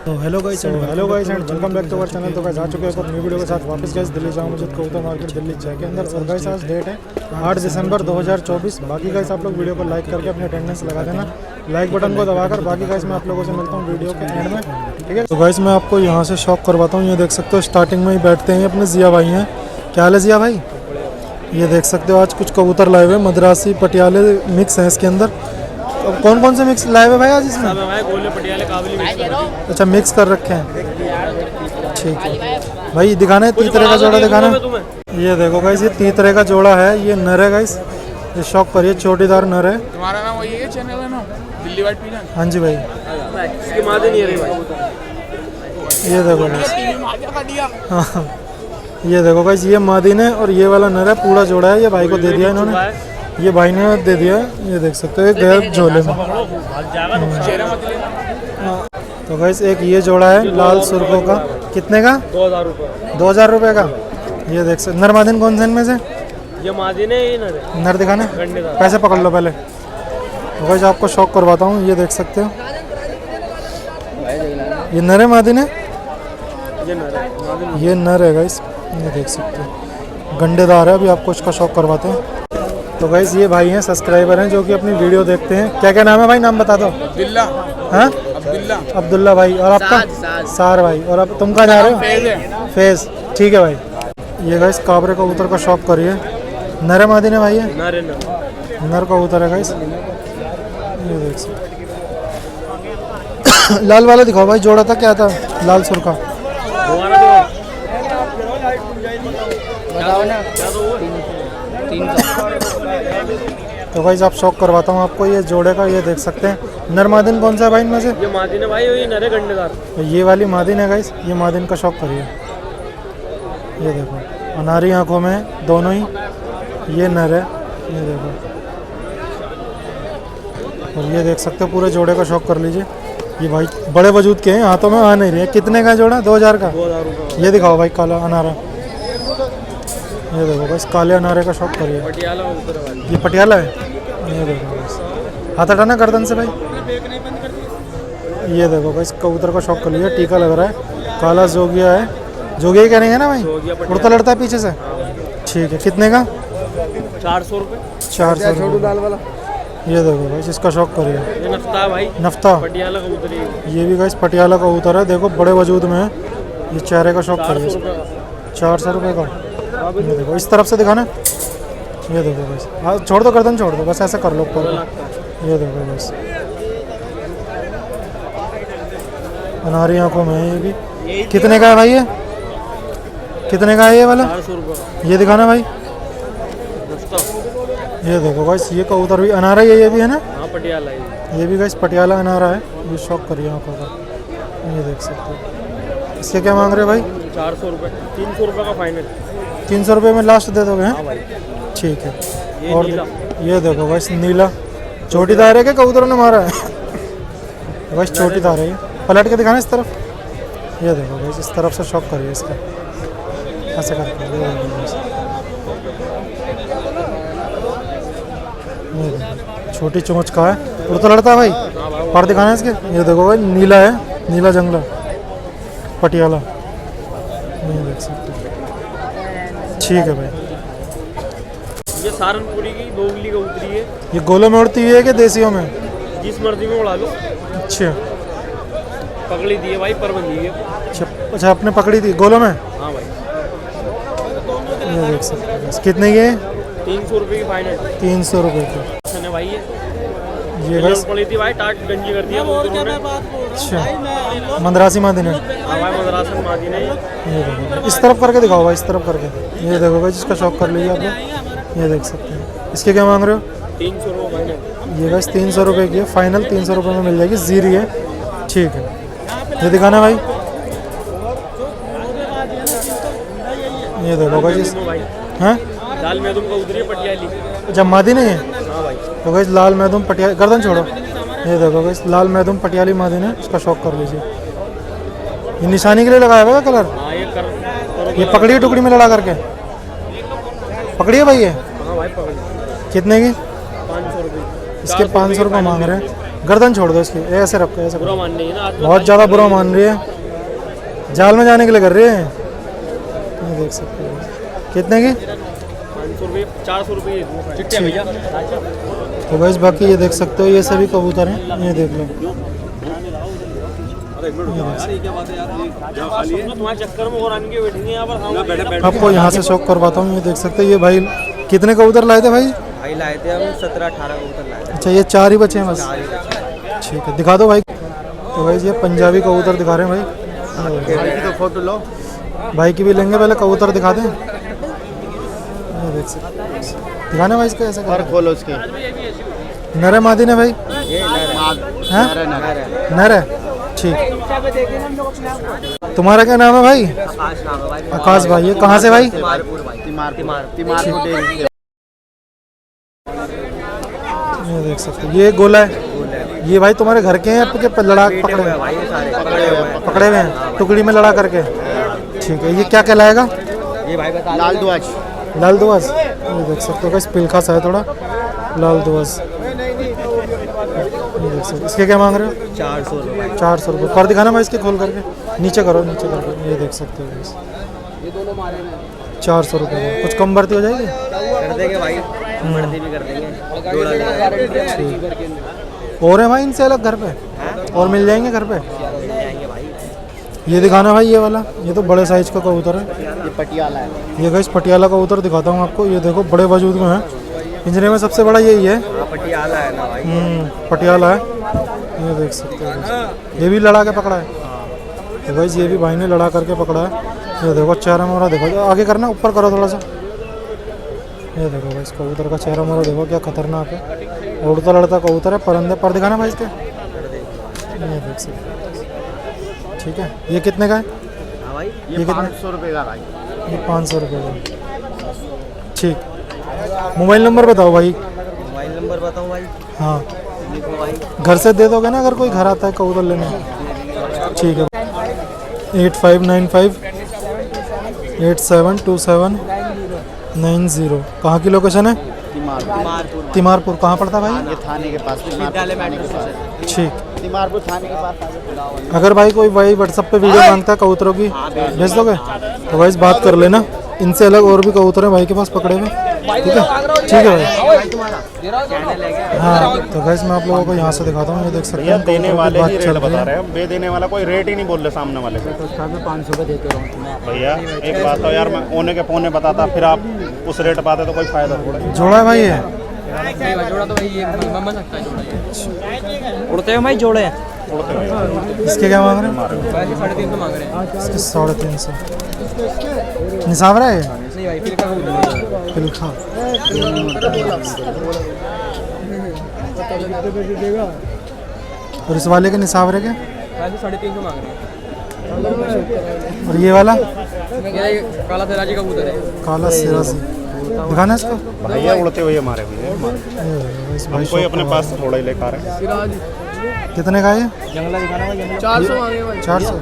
तो hello guys and welcome back to our channel. तो guys आ चुके हैं एक न्यू वीडियो के साथ वापस। गाइस दिल्ली जामा मस्जिद कबूतर मार्केट दिल्ली चाय के अंदर। और गाइस आज डेट है 8 दिसंबर 2024। बाकी गाइस आप लोग वीडियो को लाइक करके अपनी अटेंडेंस लगा देना, लाइक बटन को दबाकर। बाकी गाइस मैं आप लोगों से मिलता हूँ वीडियो के एंड में, ठीक है। तो गाइस मैं आपको यहाँ से शॉक करवाता हूँ। ये देख सकते हो स्टार्टिंग में ही बैठते हैं अपने जिया भाई हैं। क्या हाल है जिया भाई? ये देख सकते हो आज कुछ कबूतर लाए हुए, मद्रासी पटियाले मिक्स हैं इसके अंदर। अब कौन कौन से मिक्स लाए हुए भाई आज इसमें? अच्छा मिक्स कर रखे हैं, ठीक है भाई। दिखाना है तीतरे का जोड़ा, दिखाना है। ये देखो गाइस ये तीतरे का जोड़ा है, ये नर है गाइस। ये शौक करिए, चोटीदार नर है। तुम्हारा नाम वही है चैनल है ना, दिल्ली वाइट पिजन? हाँ जी भाई। इसकी मादे नहीं है रे भाई। ये देखो गाइस, हाँ ये देखो गाइस ये मादीन है और ये वाला नर है। पूरा जोड़ा है, ये भाई को दे दिया इन्होंने, ये भाई ने दे दिया। ये देख सकते हो गैप झोले में। तो गाइस एक ये जोड़ा है लाल सुर्खों का, कितने का? 2000 रुपये। 2000 रुपये का। ये देख सकते नर मादिन कौन से इनमें से? ये मादीन है, ये नर है। नर दिखाना, पैसे पकड़ लो पहले। तो गाइस आपको शौक करवाता हूँ। ये देख सकते हो ये नर है मादिन है, ये नर है गाइस। ये देख सकते हो गंडेदार है। अभी आपको इसका शौक करवाते हैं। तो गाइस ये भाई हैं, सब्सक्राइबर हैं जो कि अपनी वीडियो देखते हैं। क्या क्या नाम है भाई, नाम बता दो। अब्दुल्ला। हाँ अब्दुल्ला भाई। और आपका? सार भाई। और अब तुम कहाँ जा रहे हो? फैज, ठीक है भाई। ये गाइस काबरे कबूतर का शौक करिए। नर मादी ने भाई है, नर कबूतर है गाइस। ये देख सकते लाल वाला दिखाओ भाई, जोड़ा था क्या था? लाल सुर्खा। तो भाई आप शौक करवाता हूँ आपको ये जोड़े का। ये देख सकते हैं नर मादिन कौन सा है भाई इनमें से? ये मादीन है भाई, ये नर है गंडेदार। तो ये वाली मादिन है गाइस, ये मादिन का शौक करिए। ये देखो अनारी आंखों में दोनों ही, ये नर है। ये देखो, और ये देख सकते हो पूरे जोड़े का शौक कर लीजिए। ये भाई बड़े वजूद के हैं, हाथों में आ नहीं रही है। कितने का जोड़ा? 2000 का। 2000 रुपये। ये दिखाओ भाई काला अनारा। ये देखो बस काले अनारे का शौक करिए। पटियाला कबूतर है भाई। ये पटियाला है। ये देखो बस, हाथ हटाना गर्दन से भाई। ये देखो बस कबूतर का शौक कर लिया। टीका लग रहा है, काला जोगिया है। जोगिया क्या नहीं है ना भाई, उड़ता लड़ता है पीछे से। ठीक है, कितने का? 400 रुपये। 400 रुपये। ये देखो भाई इसका शौक करिए। ये नफ्ता है भाई, नफ्ता। पटियाला कबूतर है। ये भी गाइस पटियाला कबूतर है, देखो बड़े वजूद में है। ये चेहरे का शौक करिए। 400 रुपये का। ये देखो इस तरफ से दिखाना। ये देखो बस, हाँ छोड़ दो गर्दन, छोड़ दो बस, ऐसे कर लो ऊपर। ये देखो बस अनारी आंखों में है ये भी। कितने का है भाई ये? कितने का है ये वाला? 400 रुपये। ये दिखाना भाई। ये देखो गाइस ये कबूतर भी अनारा है, ये भी है ना? हाँ पटियाला है। ये भी गाइस पटियाला अनारा है। ये शौक करिए आंखों का। ये देख सकते हो। इसके क्या मांग रहे हो भाई? 400 रुपये। 300 रुपये का फाइनल। 300 रुपये में लास्ट दे दोगे? हाँ भाई। ठीक है। ये और नीला। ये देखो गाइस नीला चोटीदार है, के कबूतरों ने मारा है। गाइस चोटीदार है ये। पलट के दिखाना इस तरफ। ये देखो गाइस इस तरफ से शौक करिए इसका, ऐसे करके। ये देखो गाइस, ये देखो छोटी चोंच का है, उड़ता लड़ता है भाई। पर दिखाना है इसके। ये देखो भाई नीला है, नीला जंगला पटियाला। ये देख सकते हो। ठीक है भाई। ये सारनपुरी की दोगली कबूतरी है। ये गोलों में उड़ती हुई है कि देसियों में? जिस मर्जी में उड़ा लो। अच्छा पकड़ी दी है भाई, पर बंधी है। अच्छा आपने पकड़ी थी गोलों में? हाँ भाई। ये देख सकते हैं। कितने की है? 300 रुपये की फाइनल। 300 रुपये की। है भाई ये बस पड़ी थी भाई, टाट गंजी कर दिया कबूतरों ने। अच्छा मद्रासी मादी ने। हाँ भाई मद्रासन मादी ने। ये देखो इस तरफ करके दिखाओ भाई, इस तरफ करके। ये देखो भाई जिसका शौक कर लीजिए आप लोग। ये देख सकते हैं। इसके क्या मांग रहे हो? 300 रुपये फाइनल। ये बस 300 रुपये की है फाइनल। 300 रुपये में मिल जाएगी, जीरी है। ठीक है, ये दिखाना भाई। ये देखो भाई जिस हैं लाल मैदुम कबूतरी है पटियाली। जब मादी नहीं है हाँ भाई। तो भाई लाल मैदुम पटियाली, गर्दन छोड़ो। ये देखो भाई लाल मैदुम पटियाली मादी ने, इसका शौक कर लीजिए। ये निशानी के लिए लगाया हुआ है कलर। हाँ ये ये पकड़िए टुकड़ी में लड़ा करके, पकड़िए भाई। ये हाँ भाई पकड़ी। कितने की? 500 रुपये। इसके 500 रुपये मांग रहे हैं। गर्दन छोड़ दो इसकी, ऐसे रखो, ऐसे बुरा रखो। मान नहीं है ना आज बहुत ज़्यादा बुरा मान रही है, जाल में जाने के लिए कर रही है। ये देख सकते हो कितने की? 500 रुपये 400 रुपये चिट्टे हैं भैया। तो गाइस बाकी ये देख सकते हो ये सभी कबूतर हैं, ये देख लो। तुम्हारे चक्कर में और आने के बैठेंगे यहाँ पर। आपको यहाँ से शौक करवाता हूँ, ये देख सकते हो। ये भाई कितने कबूतर लाए थे भाई? भाई लाए थे हम 17-18 कबूतर लाए थे। अच्छा ये 4 ही बचे हैं बस, ठीक है दिखा दो भाई। तो भाई ये पंजाबी कबूतर दिखा रहे हैं भाई। भाई की तो फोटो लो। भाई की भी लेंगे, पहले कबूतर दिखा दें। ये देख सकते हो, दिखाना भाई इसको ऐसे और कर। खोलो उसके। नर है मादी ने भाई? ये हैं? नर नर है, ठीक। तुम्हारा क्या नाम है भाई? आकाश नाम है भाई। आकाश भाई। ये कहाँ से भाई? तिमारपुर भाई। तिमारपुर डेयरी से। ये देख सकते हो, ये गोला है। ये भाई तुम्हारे घर के हैं आपके लड़ा पकड़े हुए? भाई ये सारे पकड़े हुए हैं। पकड़े हुए हैं टुकड़ी में लड़ा करके, ठीक है। ये क्या कहलाएगा? ये भाई बता लाल दुआज। लाल दुआज। ये देख सकते हो, पिलखा सा है थोड़ा, लाल दुआज। ये देख सकते हो, इसके क्या मांग रहे हो? 400 रुपये। 400 रुपये। पर दिखाना भाई इसके खोल करके, नीचे करो, नीचे करके। ये देख सकते हो गाइस, ये दोनों मारे 400 रुपये। कुछ कम बढ़ती हो जाएगी? कर देंगे भाई, बढ़ती भी कर देंगे। जोड़ा लेंगे। और है भाई इनसे अलग घर पे? और मिल जाएंगे घर पे? मिल जाएंगे भाई। ये दिखाना भाई, ये वाला, ये तो बड़े साइज का कबूतर है। ये पटियाला है। ये गाइस पटियाला कबूतर दिखाता हूँ आपको। ये देखो बड़े वजूद में है, पिंजरे में सबसे बड़ा यही है। हाँ पटियाला है ना भाई। पटियाला है। ये देख सकते हो गाइस। ये भी लड़ा के पकड़ा है। तो गाइस ये भी भाई ने लड़ा करके पकड़ा है। ये देखो चेहरा मोहरा देखो, आगे करना, ऊपर करो थोड़ा सा। ये देखो गाइस कबूतर का चेहरा मोहरा देखो, क्या खतरनाक है। उड़ता लड़ता कबूतर है, परिंदे पर दिखाना भाई इसके। ये देख सकते हो, ठीक है। ये कितने का है? हाँ भाई ये ये कितना? 500 रुपये का भाई। ये 500 रुपये का, ठीक। मोबाइल नंबर बताओ भाई। मोबाइल नंबर बताऊँ भाई? हाँ, लिखो भाई। घर से दे दोगे ना अगर कोई घर आता है कबूतर लेने? ठीक है। 8595 872790। कहाँ की लोकेशन है? तिमारपुर। तिमारपुर। कहाँ पड़ता है भाई? ये थाने के पास। विद्यालय मेट्रो स्टेशन। ठीक। तिमारपुर थाने के पास। अगर भाई कोई भाई व्हाट्सएप पे वीडियो मांगता है कबूतरों की, भेज दोगे? तो भाई बात कर लेना। इनसे अलग और भी कबूतर हैं भाई के पास पकड़े हुए, ठीक है? ठीक है भाई। हाँ तो गाइस मैं आप लोगों को यहाँ से दिखाता हूँ। ये देख सकते हैं देने वाले ही बात रेट चल बता रही रहे है। हैं, बे देने वाला कोई रेट ही नहीं बोल रहे सामने वाले को। 500 रुपये देते रहो भैया एक बात तो यार, मैं ओने के पौने बताता, फिर आप उस रेट पाते तो कोई फायदा थोड़ा। जोड़ा है भाई ये? जोड़ा तो भाई ये बन सकता है। जोड़ा उड़ते हैं भाई, जोड़े हैं। इसके क्या मांग रहे हैं? भाई 350 मांग रहे हैं। इसके 350। निसावरा है? नहीं भाई फिर का पिलखा। और इस वाले के निसावरे के? भाई 350 मांग रहे हैं। और ये वाला? ये काला तेराजी का कबूतर है। काला सिरासी। दिखाना इसको। भैया उड़ते हुए हमारे भैया, हम कोई अपने पास थोड़ा ही लेकर आ रहे हैं। कितने का है ये? जंगला दिखाना भाई। 400 मांगे भाई। 400।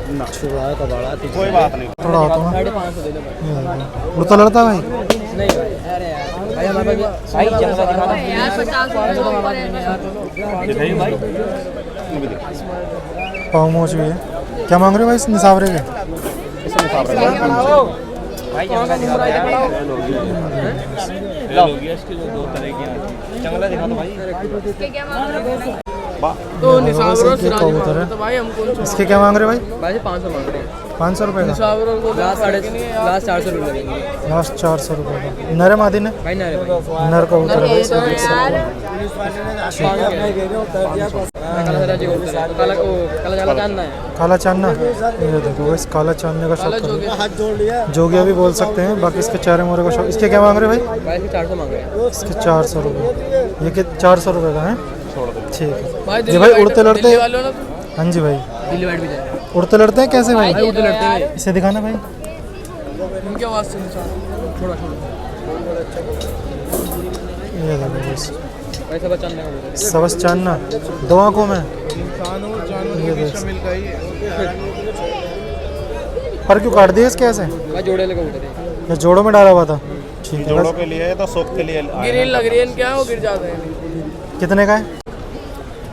ना कोई बात नहीं। थोड़ा होता है 550 दे दो भाई। उड़ता लड़ता भाई? नहीं भाई। अरे यार भाई हमारे पास भाई जंगला दिखाना यार 50 दिखाइए भाई। पाँव मोच भी है। क्या मांग रहे हो भाई इस निसावरे के? भाई जंगला दिखा जंगला दिखा दो भाई। तो निसावरा कबूतर है। तो भाई हम कौन इसके क्या मांग रहे हो भाई? भाई 500 मांग रहे हैं। 500 रुपये का? लास्ट 400 रुपये लगेंगे। लास्ट 400 रुपये का। नर है मादी ने? भाई ना रे भाई। नर कबूतर है भाई, इसको देख सकते हो। काला तेराजी कबूतर है। काला जाला जानना है। काला चांदना। ये देखो इस काला चांदने का शौक करो। जोगिया भी बोल सकते हैं। बाकी इसके चेहरे मोहरे का शौक। इसके क्या मांग रहे हो भाई? भाई 400 मांग रहे हैं। इसके 400 रुपये। ये कि 400 रुपये का है, ठीक है जी भाई। उड़ते लड़ते? हाँ जी भाई। दिल्ली वाइट भी जाएगा। उड़ते लड़ते हैं कैसे भाई? उड़ते लड़ते हैं। इसे दिखाना भाई। इनकी आवाज़ से थोड़ा ये देखो बस भाई सब चांदने का कबूतर है। सबस चांदना 2 आंखों में। ये देख पर क्यों काट दिया इसके ऐसे? भाई जोड़े लगा कबूतर है। या जोड़ों में डाला हुआ था? ठीक है जोड़ों के लिए तो शौक के लिए गिरिल लग रही है क्या? वो गिर जाते हैं। कितने का है?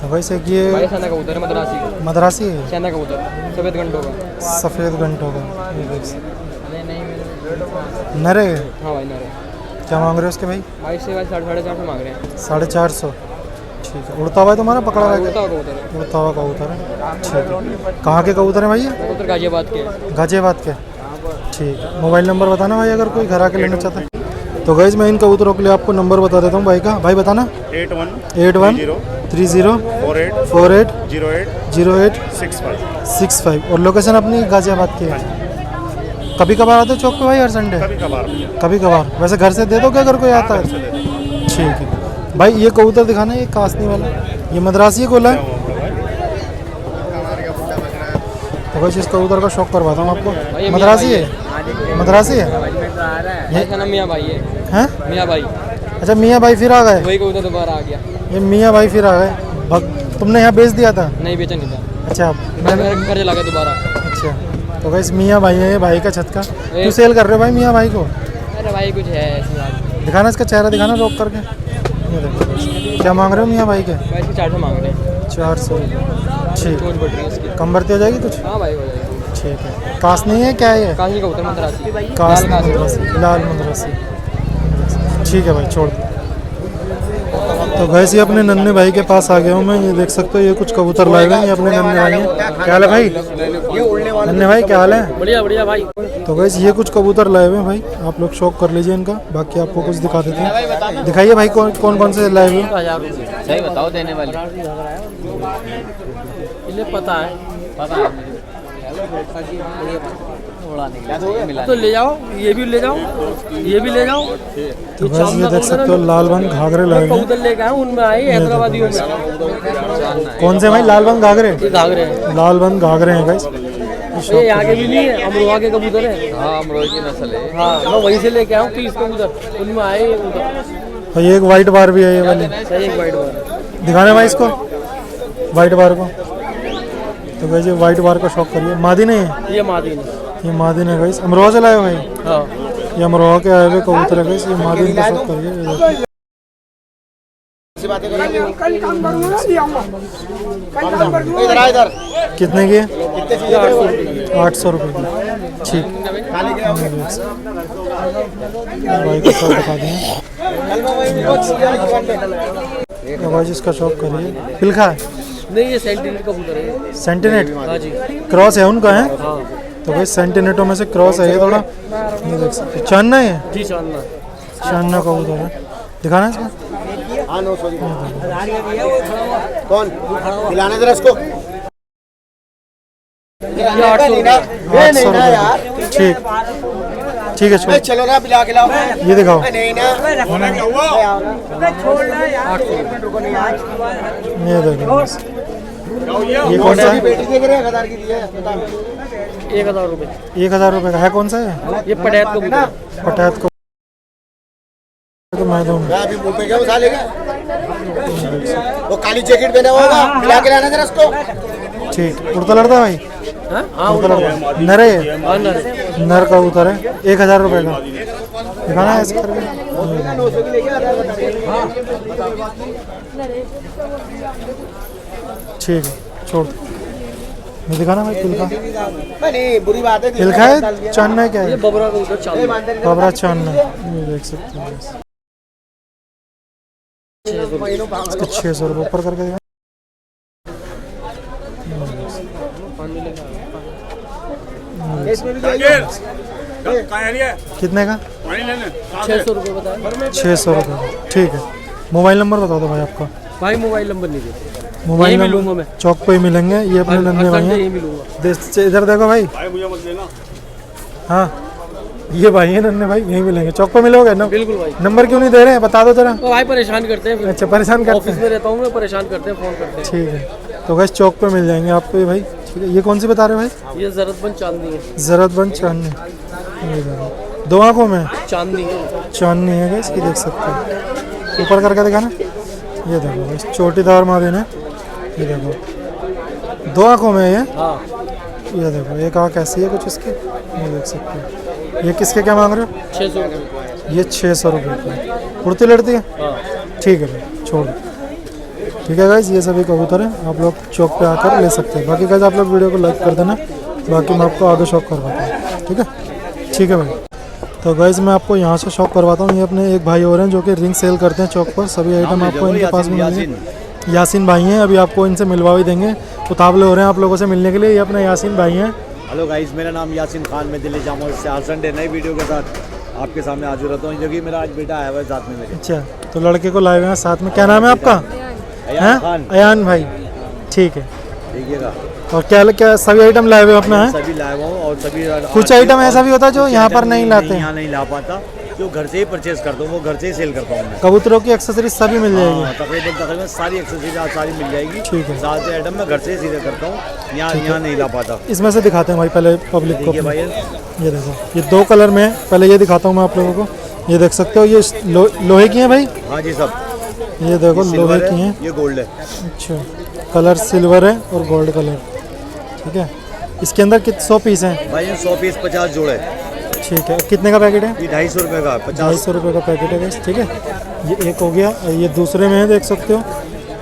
तो भाई से ये भाई सेना कबूतर है मद्रासी का। मद्रासी है, सेना कबूतर सफ़ेद घंटों का। सफ़ेद घंटों का। ये देख सकते नरे है। हाँ भाई नरे। क्या मांग रहे हो उसके भाई? भाई से भाई 450 मांग रहे हैं। 450। ठीक है। उड़ता हुआ है तुम्हारा, पकड़ा हुआ है? उड़ता हुआ कबूतर है। उड़ता हुआ कबूतर है। ठीक है। कहाँ के कबूतर हैं भाई ये? कबूतर गाजियाबाद के। गाजियाबाद के। ठीक है। मोबाइल नंबर बताना भाई अगर कोई घर आके लेना चाहता है तो। गाइज मैं इन कबूतरों के लिए आपको नंबर बता देता हूँ भाई का। भाई बताना। 8130 48 08 65 और लोकेशन अपनी गाजियाबाद की है। कभी कभार आते हो चौक पे भाई? हर संडे? कभी कभार। वैसे घर से दे दोगे अगर कोई आता है? ठीक है भाई। ये कबूतर दिखाना, ये कासनी वाला, ये मद्रासी गोला है। तो भाई इस कबूतर का शौक करवाता हूँ आपको। मद्रासी है? मद्रासी है ये सेना मियाँ भाई है। हैं? मियाँ भाई। अच्छा मियाँ भाई फिर आ गए। वही कबूतर दोबारा आ गया। ये मियाँ भाई फिर आ गए। तुमने यहाँ बेच दिया था? नहीं बेचा नहीं था। अच्छा मैं घर चला गया दोबारा। अच्छा। तो भाई मियाँ भाई है, ये भाई का छत का। क्यों सेल कर रहे हो भाई मियाँ भाई को? अरे भाई कुछ है ऐसी बात। दिखाना इसका चेहरा, दिखाना रोक करके। ये देखो। क्या मांग रहे हो मियाँ भाई के? भाई इसके 400 मांग रहे हैं। 400। ठीक। चोट पड़ रही है इसकी। कम भर्ती हो जाएगी कुछ? हाँ भाई हो जाएगी। ठीक है। कास नहीं है क्या है ये? काशी कबूतर मद्रासी। कास लाल काशी। मद्रासी, लाल मद्रासी। ठीक है भाई छोड़ दो। तो वैसे ही अपने नन्हे भाई के पास आ गया हूँ मैं। ये देख सकते हो ये कुछ कबूतर लाए हुए हैं, ये अपने नन्हे भाई हैं। क्या हाल है भाई? नन्हे भाई क्या हाल है? बढ़िया बढ़िया भाई। तो वैसे ये कुछ कबूतर लाए हुए हैं भाई, आप लोग शौक कर लीजिए इनका। बाकी आपको कुछ दिखा देते हैं। दिखाइए भाई कौन कौन से लाए हुए हैं। सही बताओ देने वाले। इन्हें पता है तो ले जाओ, ये भी ले जाओ, ये भी ले जाओ। तो वैसे ये देख सकते हो लाल बंग घाघरे लाए हुए हैं। कबूतर लेके आए उनमें आए हैदराबादियों में। कौन से भाई? लाल बंग घाघरे? घाघरे लाल बंग घाघरे हैं गाइस। ये यहाँ के भी नहीं है, अमरोहा के कबूतर है। हाँ अमरोहा की नस्ल है। हाँ मैं वहीं से लेके आऊँ 30 कबूतर, उनमें आए और ये एक वाइट बार भी है ये वाली। सही एक वाइट बार दिखाने भाई इसको, वाइट बार को। तो वैसे वाइट बार का शौक करिए। मादी नहीं है ये मादी नहीं। ये मादी नहीं गाइस। अमरोहा से लाए हो भाई? हाँ ये अमरोहा के आए हुए कबूतर है गाइस। ये मादी का शौक करिए। कितने की है? 800 रुपये की। ठीक। भाई का शौक दिखा दें। तो भाई जिसका शौक करिए। पिलखा है? नहीं ये सेंटिनेट कबूतर है। सेंटिनेट? हाँ जी क्रॉस है उनका है? हाँ तो भाई सेंटिनेटों में से क्रॉस है ये थोड़ा। ये देख सकते हो। चांदना है? जी चांदना। चांदना कबूतर है। दिखाना इसको। कौन खिलाने जरा इसको। 800 रुपये। ठीक। ठीक है छोड़। चलो ना पिला के लाओ। ये दिखाओ। नहीं ना ये देखो। ये कौन सा है? बेटी देख रहे हैं 1000 की दी है। 1000 रुपये। 1000 रुपये का है? कौन सा है? ये पटैत कबूतर। पटैत को तो मैं दूंगा। अभी मुंह पे क्या उठा लेगा। वो काली जैकेट पहना हुआ होगा, पिला के लाना जरा इसको। ठीक। उड़ता लड़ता भाई? हाँ उड़ता लड़ता नर है? नर नर कबूतर है। 1000 रुपये का। दिखाना है ऐसे करके। ठीक है छोड़। नहीं दिखाना भाई। पिलखा? नहीं बुरी बात है। पिलखा है? चांदना है क्या है? ये बबरा कबूतर चांदना। बाबरा चांदना। ये देख सकते हो। इसको 600 रुपये ऊपर करके दिखा। कितने का? 600 रुपये बताया 600 रुपये। ठीक है। मोबाइल नंबर बता दो भाई आपका। भाई मोबाइल नंबर नहीं देते। मोबाइल यहीं नंबर मिलूंगा मैं। चौक पे ही मिलेंगे। ये अपने नन्हे भाई यहीं हैं। मिलूंगा। इधर देखो भाई। हाँ ये भाई है नन्हे भाई, यहीं मिलेंगे। चौक पे मिलोगे ना? बिल्कुल भाई। नंबर क्यों नहीं दे रहे हैं? बता दो जरा। तो भाई परेशान करते हैं। अच्छा परेशान करते ऑफिस हैं। में रहता हूँ मैं, परेशान करते हैं, फोन करते हैं। ठीक है। तो बस चौक पे मिल जाएंगे आपको ये भाई। ठीक है। ये कौन सी बता रहे हो भाई? ये जरूरतमंद चांदनी है। जरूरतमंद चांदनी। ये देखो 2 आँखों में चांदनी है। चांदनी है गाइस। ये देख सकते हो। ऊपर करके दिखाना। ये देखो गाइस चोटीदार मादिन है। ये देखो 2 आँखों में है ये। हाँ ये देखो एक आँख ऐसी है कुछ इसकी। ये देख सकते हो। ये किसके क्या मांग रहे हो? 600 रुपये। ये 600 रुपये की। उड़ती लड़ती है? हाँ ठीक है भाई छोड़ दो। ठीक है गाइस, ये सभी कबूतर हैं, आप लोग चौक पे आकर ले सकते हैं। बाकी गाइस आप लोग वीडियो को लाइक कर देना, बाकी मैं आपको आगे शौक करवाता हूँ। ठीक है भाई। तो गाइस मैं आपको यहाँ से शौक करवाता हूँ। ये अपने एक भाई और हैं जो कि रिंग सेल करते हैं चौक पर। सभी आइटम आपको इनके पास में मिलेंगे। यासीन भाई हैं, अभी आपको इनसे मिलवा भी देंगे। उतावले हो रहे हैं आप लोगों से मिलने के लिए। ये अपने यासीन भाई हैं। हेलो गाइस, मेरा नाम यासीन खान, मैं दिल्ली जामा से हर संडे नई वीडियो के साथ आपके सामने हाजिर रहता हूँ, जो कि मेरा आज बेटा आया हुआ है साथ में मेरे। अच्छा, तो लड़के को लाए हुए हैं साथ में। क्या नाम है आपका? अयान खान। अयान भाई, ठीक है। देखिएगा, और क्या सभी आइटम लाए हुए अपना है? सभी लाया हुआ हूँ और सभी कुछ आइटम ऐसा भी होता है जो यहाँ पर नहीं लाते हैं। यहाँ नहीं ला पाता, जो घर से ही परचेज करता हूँ, वो घर से ही सेल करता हूँ मैं। कबूतरों की एक्सेसरीज सभी मिल जाएगी। तकरीबन सारी एक्सेसरीज आज सारी मिल जाएगी। ठीक है। सारे आइटम मैं घर से ही सीधे करता हूँ, यहाँ नहीं ला पाता। इसमें से दिखाते हैं भाई पहले पब्लिक को। देखिए भाई, ये देखो, ये 2 कलर में है। पहले ये दिखाता हूँ मैं आप लोगों को। ये देख सकते हो, ये लोहे की है भाई। हाँ जी, सब ये देखो लोहे की है। ये गोल्ड है। अच्छा, कलर सिल्वर है और गोल्ड कलर। ठीक है। इसके अंदर कितने 100 पीस हैं भाई? 100 पीस 50 जोड़े। ठीक है। कितने का पैकेट है? ये 250 रुपये का 50। 250 रुपये का पैकेट है guys, ठीक है। ये एक हो गया, ये दूसरे में है, देख सकते हो।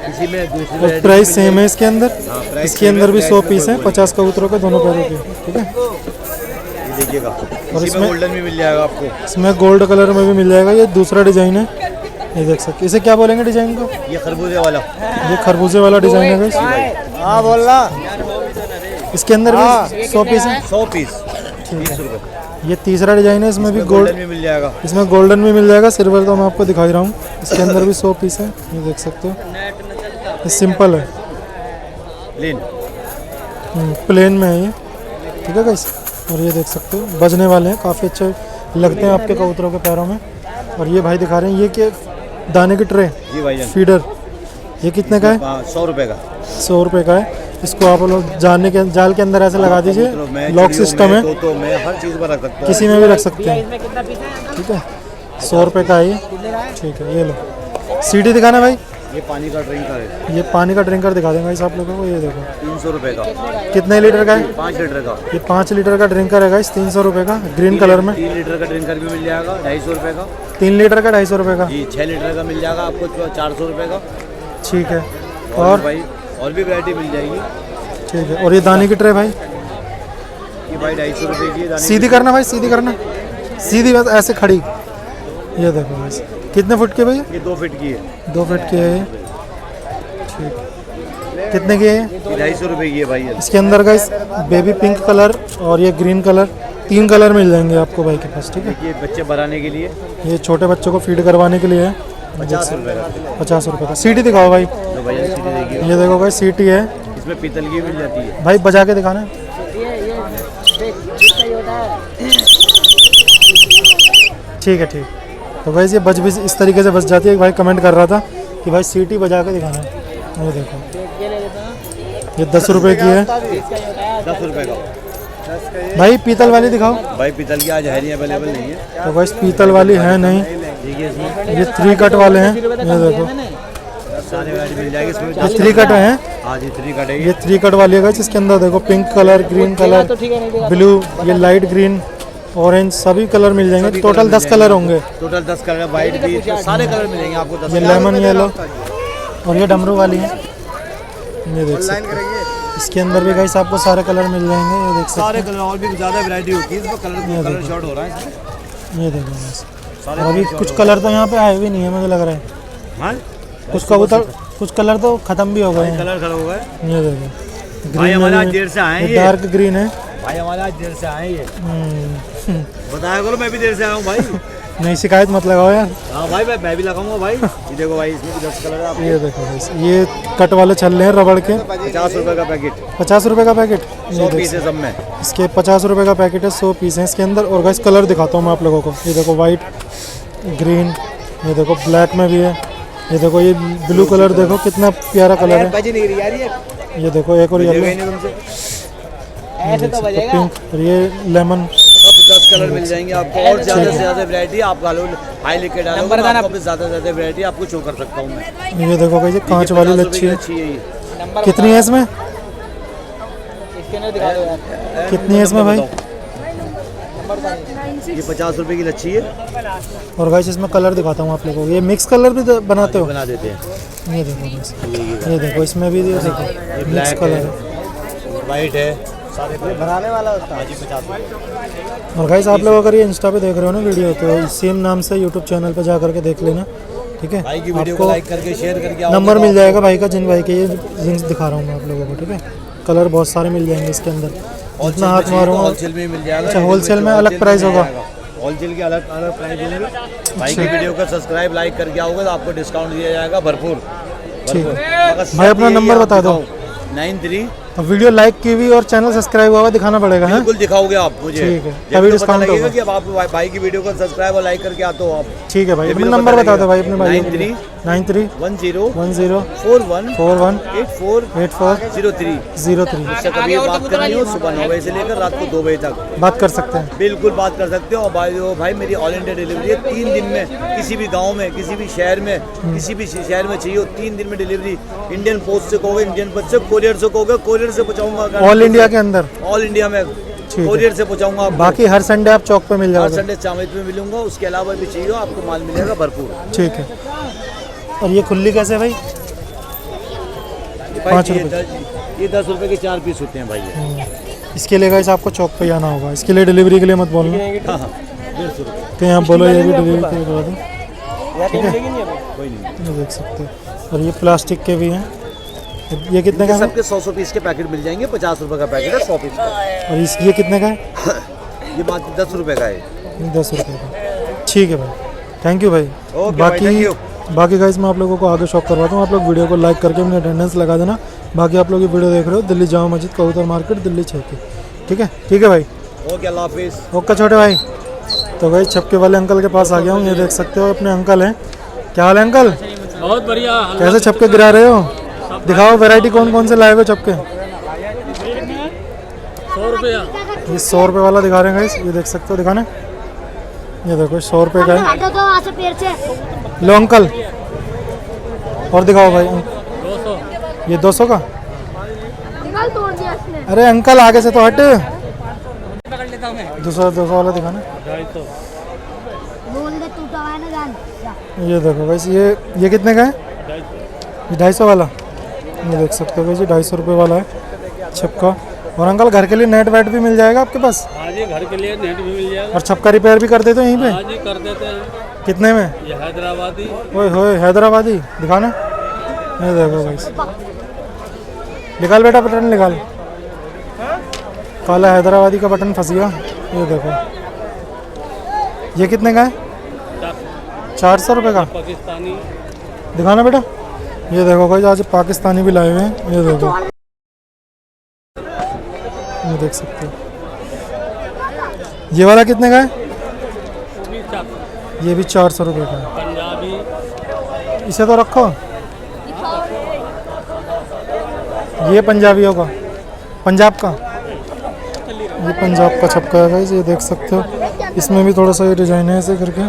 इसी में दूसरी और प्राइस सेम है इसके अंदर। प्राइस इसके अंदर भी 100 पीस हैं, 50 कबूतरों के दोनों पैरों के। ठीक है। ये देखिएगा, और इसमें गोल्डन भी मिल जाएगा आपको। इसमें गोल्ड कलर में भी मिल जाएगा। ये दूसरा डिजाइन है, ये देख सकते। इसे क्या बोलेंगे डिजाइन को? ये खरबूजे वाला। ये खरबूजे वाला डिजाइन है guys। हाँ बोल रहा। इसके अंदर भी 100 पीस है। 100 पीस 30 रुपये। ये तीसरा डिजाइन है, इसमें भी गोल्डन भी मिल जाएगा। इसमें गोल्डन भी मिल जाएगा। सिल्वर तो मैं आपको दिखा ही रहा हूँ। इसके अंदर भी 100 पीस है, ये देख सकते हो। ये सिंपल है, प्लेन प्लेन में है ये। ठीक है गाइस। और ये देख सकते हो, बजने वाले हैं, काफ़ी अच्छे लगते हैं आपके कबूतरों के पैरों में। और ये भाई दिखा रहे हैं, ये क्या दाने की ट्रे जी भाई, फीडर। ये कितने का है? 100 रुपये का। 100 रुपये का है। इसको आप लोग जाल के अंदर ऐसे लगा दीजिए। लॉक सिस्टम है, तो मैं हर चीज़ पर रख सकता हूँ, किसी में भी रख सकते हैं। ठीक है। 100 रुपये का है ये। ठीक है, ये लो। सीडी दिखाना भाई। ये पानी का ड्रिंकर है। ये पानी का ड्रिंकर दिखा देंगे इस आप लोगों को। ये देखो, 300 रुपये का। कितने लीटर का है? 5 लीटर का। ये 5 लीटर का ड्रिंकर है गाइस, 300 रुपये का, ग्रीन कलर में। 3 लीटर का ड्रिंकर भी मिल जाएगा 250 रुपये का। 3 लीटर का 250 रुपये का। जी, 6 लीटर का मिल जाएगा आपको 400 रुपये का। ठीक है। और भाई और भी वैरायटी मिल जाएगी। ठीक है। और ये दाने की ट्रे भाई, ये भाई 250 रुपये की दाने सीधी करना भाई, सीधी करना, सीधी बस ऐसे खड़ी। ये देखो भाई, कितने फुट की भाई? ये 2 फीट की है। 2 फीट की है ये। ठीक। कितने की है ये? 250 रुपये की है भाई। इसके अंदर गाइस बेबी पिंक कलर और ये ग्रीन कलर, 3 कलर मिल जाएंगे आपको भाई के पास। ठीक है। ये बच्चे बढ़ाने के लिए ये छोटे बच्चों को फीड करवाने के लिए है। 50 रुपये का। 50 रुपये का। सीटी दिखाओ भाई। तो भैया सीधे देखिए, ये देखो गाइस, सीटी है इसमें पीतल की मिल जाती है। भाई, बजा के दिखाना। ठीक है, ठीक। तो गाइस ये बज भी इस तरीके से बज जाती है। एक भाई कमेंट कर रहा था कि भाई सीटी बजा के दिखाना है। ये देखो, ये 10 रुपये की है। 10 रुपये का। भाई पीतल वाली दिखाओ। भाई पीतल की आज है नहीं, अवेलेबल नहीं है। तो गाइस पीतल वाली है नहीं। देखिए इसमें ये 3 कट वाले हैं, ये देखो। सारी वैरायटी मिल जाएगी इसमें। ये 3 कट है। हाँ जी, 3 कट है ये 3 कट वाली है गाइस। इसके अंदर देखो pink colour, green colour, blue, ये लाइट ग्रीन, ऑरेंज, सभी कलर मिल जाएंगे। टोटल 10 कलर होंगे। टोटल 10 कलर, वाइट भी, सारे कलर मिलेंगे आपको। 10 ये लेमन येलो और ये डमरू वाली है। ये देख सकते हैं। इसके अंदर भी गाइस आपको सारे कलर मिल जाएंगे। ये देख सकते सारे कलर, और भी ज़्यादा वैरायटी होती है इसमें। कलर शॉर्ट हो रहा है इसमें। हैं। ये देखो गाइस। और अभी कुछ कलर तो यहाँ पे आए भी नहीं है, मुझे लग रहा है। हाँ, कुछ कलर तो खत्म भी हो गए हैं। कलर खड़ा हो गए। ये देखो, भाई हमारे आज देर से आए हैं। डार्क ग्रीन है। भाई हमारे आज देर से आए ये। बताया करो, मैं भी देर से आया हूँ भाई। नहीं, शिकायत मत लगाओ यार। हाँ भाई, मैं भी लगाऊंगा भाई। ये देखो भाई, इसमें भी 10 कलर है आपको। ये देखो गाइस, ये कट वाले छल्ले हैं रबड़ के। 50 रुपये का पैकेट। 50 रुपये का पैकेट। 100 पीस है सब में। इसके 50 रुपये का पैकेट है, 100 पीस हैं इसके अंदर। और गाइस कलर दिखाता हूँ मैं आप लोगों को। ये देखो वाइट, ग्रीन, ये देखो ब्लैक में भी है। ये देखो ये ब्लू कलर, देखो कितना प्यारा कलर है। ये देखो एक और येलो, पिंक, और ये लेमन। सब 10 कलर मिल जाएंगे आपको। और ज़्यादा से ज़्यादा वैरायटी आप हाई लेके डालो, आपको ज़्यादा से ज़्यादा वैरायटी आपको शो कर सकता हूँ मैं। ये देखो भाई, ये कांच वाली लच्छी है। अच्छी है ये। कितनी है इसमें? कितनी है इसमें भाई? ये 50 रुपए की लच्छी है, और गाइस इसमें कलर दिखाता हूँ आप लोगों को, ये मिक्स कलर भी बनाते हो? बना देते हैं। ये देखो guys, ये देखो इसमें भी ये देखो मिक्स ब्लैक कलर है, है। वाइट है, सारे बनाने वाला उसका। हाँ जी 50 रुपए। और गाइस आप लोग अगर ये इंस्टा पे देख रहे हो ना वीडियो, तो सेम नाम से यूट्यूब चैनल पे जा करके देख लेना, ठीक है? भाई की वीडियो को आपको लाइक करके शेयर करके आओगे नंबर तो मिल जाएगा भाई का, जिन भाई के ये लिंक्स दिखा रहा हूँ मैं आप लोगों को, ठीक है? कलर बहुत सारे मिल जाएंगे इसके अंदर, जितना हाथ मारूंगा। होलसेल में मिल जाएगा। अच्छा, होलसेल में अलग प्राइस होगा? होलसेल के अलग अलग प्राइस होंगे। भाई की वीडियो का सब्सक्राइब लाइक करके आओगे तो आपको डिस्काउंट दिया जाएगा भरपूर। ठीक है भाई, अपना नंबर बता दो। 93। अब वीडियो लाइक की हुई और चैनल सब्सक्राइब हुआ दिखाना पड़ेगा, है? बिल्कुल दिखाओगे आप मुझे। ठीक है, जब तभी तो पता डिस्काउंट लगेगा होगा। कि अब आप भाई की वीडियो को सब्सक्राइब और लाइक करके आते हो आप। ठीक है भाई, जब अपना तो नंबर पता बता दो भाई लगेगा। अपने भाई। 93 93 10 10 41 41 84 84 03। 03 उससे कभी बात करनी हो सुबह 9 बजे से लेकर रात को 2 बजे तक बात कर सकते हैं। बिल्कुल बात कर सकते हो। और भाई मेरी ऑल इंडिया डिलीवरी है। 3 दिन में किसी भी गांव में, किसी भी शहर में, किसी भी शहर में चाहिए 3 दिन में डिलीवरी। इंडियन पोस्ट से कहोगे, इंडियन पोस्ट से, कोरियर से कहोगे, कोरियर से पहुंचाऊंगा। ऑल इंडिया के अंदर? ऑल इंडिया में है। कोरियर से पहुंचाऊंगा। बाकी हर संडे आप चौक पे मिल हर जाओगे? संडे चामित में मिलूंगा। उसके अलावा भी चाहिए आपको माल मिलेगा भरपूर। ठीक है। और ये खुली कैसे भाई? 5 रुपये। ये 10 रुपए के 4 पीस होते हैं भाई। इसके लिए गाइस आपको चौक पे आना होगा। इसके लिए डिलीवरी के लिए मत बोलना। हाँ 150 रुपये। तो यहाँ बोलो ये भी डिलीवरी करवा दो, ठीक है? कोई नहीं। ये देख सकते हो। और ये प्लास्टिक के भी हैं। ये कितने का है? सबके 100 पीस के पैकेट मिल जाएंगे। 50 रुपए का पैकेट है 100 पीस का। और ये कितने का है? ये बात 10 रुपए का है। 10 रुपये का। ठीक है भाई, थैंक यू भाई। भाई, thank you। बाकी गाइस मैं आप लोगों को आगे शॉप करवाता हूँ। आप लोग वीडियो को लाइक करके अपनी अटेंडेंस लगा देना। बाकी आप लोग ये वीडियो देख रहे हो दिल्ली जामा मस्जिद कबूतर मार्केट दिल्ली 6 की, ठीक है? ठीक है भाई, ओके अल्लाह हाफिज़। ओके छोटे भाई। तो भाई छपके वाले अंकल के पास आ गया हूँ। ये देख सकते हो अपने अंकल हैं। क्या हाल है अंकल? बहुत बढ़िया। कैसे छपके गिरा रहे हो? दिखाओ वैरायटी कौन कौन से लाए हुए छपके। 100 रुपया। ये 100 रुपये वाला दिखा रहे हैं गाइस, ये देख सकते हो दिखाने। ये देखो 100 रुपये का है। लो अंकल, और दिखाओ भाई। 200। ये 200 का? अरे अंकल आगे से तो हट। 200 वाला दिखाना। 250। ये देखो गाइस, ये कितने का है? 250 वाला। ये देख सकते हो गाइस, ये 250 रुपये वाला है छपका। और अंकल घर के लिए नेट वेट भी मिल जाएगा आपके पास? हाँ जी, घर के लिए नेट भी मिल जाएगा। और छपका रिपेयर भी कर देते हो यहीं पे? हाँ जी, कर देते हैं। कितने में? ये हैदराबादी। ओए होए हैदराबादी दिखाना। ये देखो गाइस, निकाल बेटा बटन निकाल। काला हैदराबादी का बटन फंस गया। ये देखो, ये कितने का है? 400 रुपये का। पाकिस्तानी। दिखाना बेटा। ये देखो गाइस, आज पाकिस्तानी भी लाए हुए हैं। ये देखो, ये देख सकते हो। ये वाला कितने का है? ये भी 400 रुपये का है। पंजाबी। इसे तो रखो। ये पंजाबियों का, पंजाब का। ये पंजाब का छपका है गाइस, ये देख सकते हो। इसमें भी थोड़ा सा ये डिजाइन है ऐसे करके।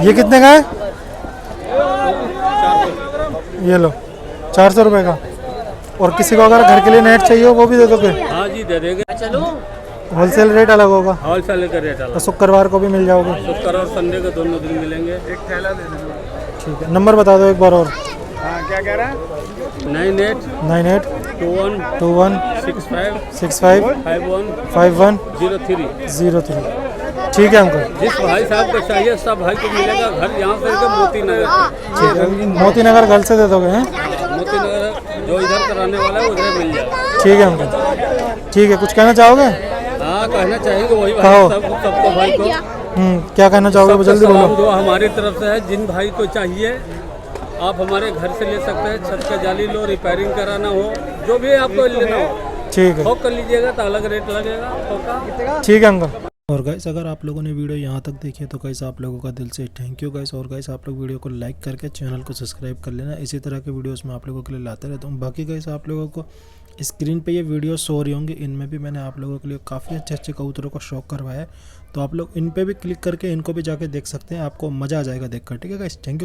ये कितने का है? ये लो 400 रुपये का। और किसी को अगर घर के लिए नेट चाहिए हो वो भी दे दोगे? हाँ जी, दे देंगे। चलो, होलसेल रेट अलग होगा? होलसेल का रेट तो अलग। शुक्रवार को भी मिल जाओगे? शुक्र और संडे को दोनों दिन मिलेंगे। एक थैला दे देना। ठीक है, नंबर बता दो एक बार और। क्या कह रहा है? 98 98 21 21 65 65 51 51 03। 03। ठीक है अंकल। जिस भाई साहब को चाहिए सब भाई को मिलेगा। घर यहाँ से एकदम मोती नगर। ठीक है, मोती नगर घर से दे दोगे? हैं, मोती नगर जो इधर कराने वाला है उधर मिल जाएगा। ठीक है अंकल। ठीक है, कुछ कहना चाहोगे? हाँ, कहना चाहेंगे वही कहो। भाई सबको भाई को क्या कहना चाहोगे? जल्दी बोलो। दुआ हमारी तरफ से है। जिन भाई को चाहिए आप हमारे घर से ले सकते हैं। छत का जाली लो, रिपेयरिंग कराना हो, जो भी आपको लेना हो ठीक है, थोक कर लीजिएगा तो अलग रेट लगेगा थोक का। ठीक है अंकल। और गाइस अगर आप लोगों ने वीडियो यहाँ तक देखी है तो गाइस आप लोगों का दिल से थैंक यू गाइस। और गाइस आप लोग वीडियो को लाइक करके चैनल को सब्सक्राइब कर लेना। इसी तरह के वीडियोस मैं आप लोगों के लिए लाते रहता हूँ। बाकी गाइस आप लोगों को स्क्रीन पे ये वीडियो शो हो रही होंगी, इनमें भी मैंने आप लोगों के लिए काफ़ी अच्छे अच्छे कबूतरों का शौक करवाया है। तो आप लोग इन पे भी क्लिक करके इनको भी जाके देख सकते हैं, आपको मज़ा आ जाएगा देखकर। ठीक है गाइस, थैंक यू।